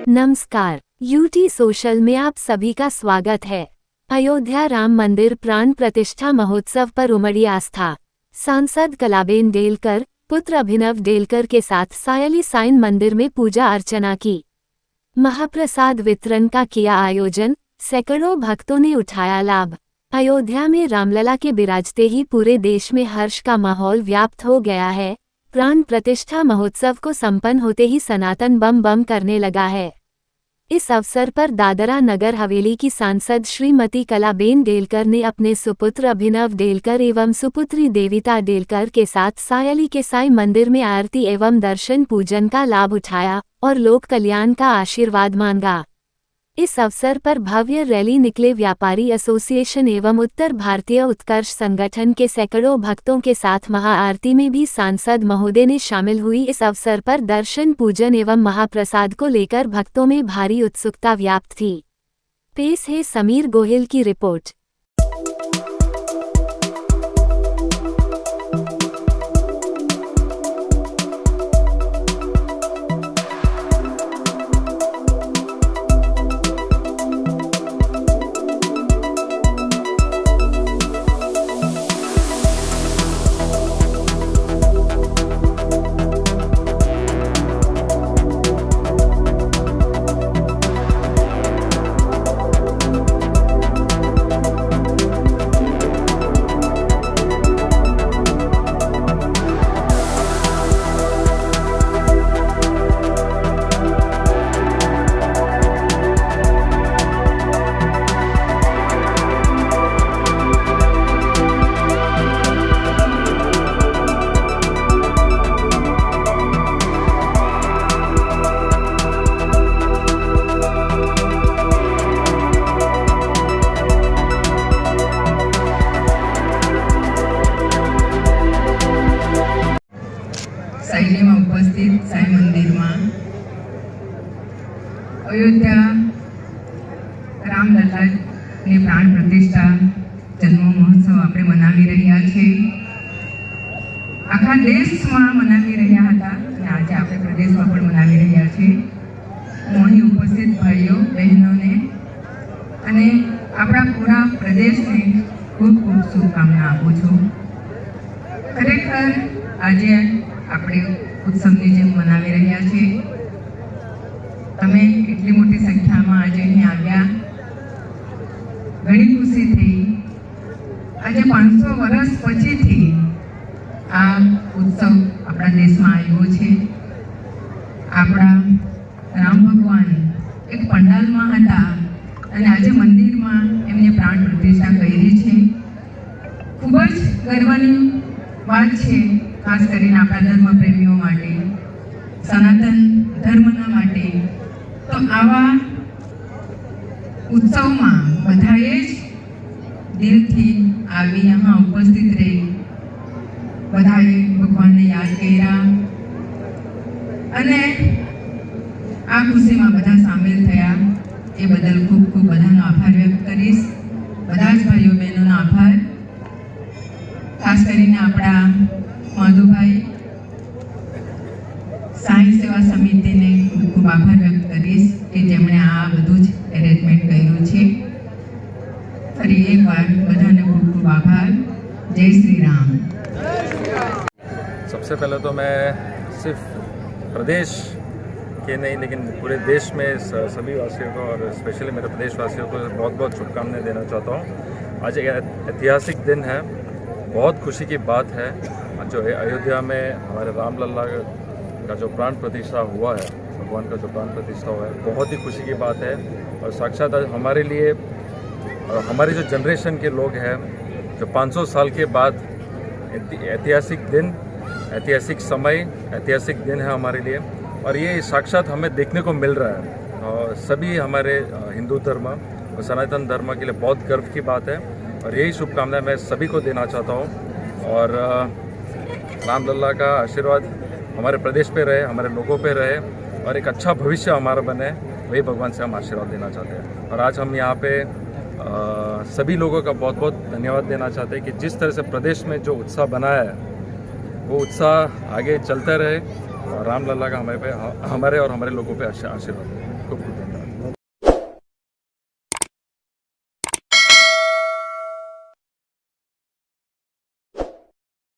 नमस्कार, UT social में आप सभी का स्वागत है। अयोध्या राम मंदिर प्राण प्रतिष्ठा महोत्सव पर उमड़ी आस्था। सांसद कलाबेन डेलकर पुत्र अभिनव डेलकर के साथ सायली साईं मंदिर में पूजा अर्चना की। महाप्रसाद वितरण का किया आयोजन, सैकड़ों भक्तों ने उठाया लाभ। अयोध्या में रामलला के विराजते ही पूरे देश में हर्ष का माहौल व्याप्त हो गया है। प्राण प्रतिष्ठा महोत्सव को संपन्न होते ही सनातन बम बम करने लगा है। इस अवसर पर दादरा नगर हवेली की सांसद श्रीमती कलाबेन डेलकर ने अपने सुपुत्र अभिनव डेलकर एवं सुपुत्री देविता डेलकर के साथ सायली के साईं मंदिर में आरती एवं दर्शन पूजन का लाभ उठाया और लोक कल्याण का आशीर्वाद मांगा। इस अवसर पर भव्य रैली निकले व्यापारी एसोसिएशन एवं उत्तर भारतीय उत्कर्ष संगठन के सैकड़ों भक्तों के साथ महाआरती में भी सांसद महोदय ने शामिल हुई। इस अवसर पर दर्शन पूजन एवं महाप्रसाद को लेकर भक्तों में भारी उत्सुकता व्याप्त थी। पेश है समीर गोहिल की रिपोर्ट। શૈલીમાં ઉપસ્થિત સાંઈ મંદિરમાં અયોધ્યા રામલલ્લાની પ્રાણ પ્રતિષ્ઠા જન્મ મહોત્સવ આપણે મનાવી રહ્યા છીએ। આખા દેશમાં મનાવી રહ્યા હતા અને આજે આપણે પ્રદેશમાં પણ મનાવી રહ્યા છીએ। હું અહીં ઉપસ્થિત ભાઈઓ બહેનોને અને આપણા પૂરા પ્રદેશને ખૂબ ખૂબ શુભકામના આપું છું। ખરેખર આજે આપણે ઉત્સવની જેમ મનાવી રહ્યા છીએ। તમે એટલી મોટી સંખ્યામાં આજે અહીં આવ્યા, ઘણી ખુશી થઈ। આજે 500 વર્ષ પછીથી આ ઉત્સવ આપણા દેશમાં આવ્યો છે। આપણા રામ ભગવાન એક પંડાલમાં હતા અને આજે મંદિરમાં એમને પ્રાણ પ્રતિષ્ઠા કરી છે। ખૂબ જ ગર્વની વાત છે, ખાસ કરીને આપણા ધર્મ પ્રેમીઓ માટે, સનાતન ધર્મના માટે। તો આવા ઉત્સવમાં બધાએ જ દિલથી આવી यहाँ ઉપસ્થિત રહી બધાએ ભગવાનને યાદ કર્યા અને આ ખુશીમાં બધા સામેલ થયા। એ બદલ ખૂબ ખૂબ બધાનો આભાર વ્યક્ત કરીશ। બધા જ ભાઈઓ બહેનોનો આભાર। ખાસ કરીને આપણા માધુભાઈ સાંઈ સેવા સમિતિને ખૂબ ખૂબ આભાર વ્યક્ત કરીશ કે જેમણે આ બધું જ એરેન્જમેન્ટ કર્યું છે। ફરી એકવાર બધાને ખૂબ ખૂબ આભાર। જય શ્રી રામ। सबसे पहले तो मैं सिर्फ प्रदेश के नहीं लेकिन पूरे देश में सभी वासियों को और स्पेशली मेरे प्रदेशवासियों को बहुत बहुत शुभकामनाएं देना चाहता हूँ। आज एक ऐतिहासिक दिन है, बहुत खुशी की बात है जो अयोध्या में हमारे रामलला का जो प्राण प्रतिष्ठा हुआ है, भगवान का जो प्राण प्रतिष्ठा हुआ है, बहुत ही खुशी की बात है। और साक्षात हमारे लिए हमारे जो जनरेशन के लोग हैं, जो 500 साल के बाद ऐतिहासिक दिन, ऐतिहासिक समय, ऐतिहासिक दिन है हमारे लिए और ये साक्षात हमें देखने को मिल रहा है। और सभी हमारे हिंदू धर्म और सनातन धर्म के लिए बहुत गर्व की बात है और यही शुभकामनाएं मैं सभी को देना चाहता हूँ। और रामलला का आशीर्वाद हमारे प्रदेश पे रहे, हमारे लोगों पे रहे और एक अच्छा भविष्य हमारा बने, वही भगवान से हम आशीर्वाद देना चाहते हैं। और आज हम यहाँ पे सभी लोगों का बहुत बहुत धन्यवाद देना चाहते हैं कि जिस तरह से प्रदेश में जो उत्साह बना है वो उत्साह आगे चलता रहे और रामलला का हमारे और हमारे लोगों पे आशीर्वाद है। खूब खूब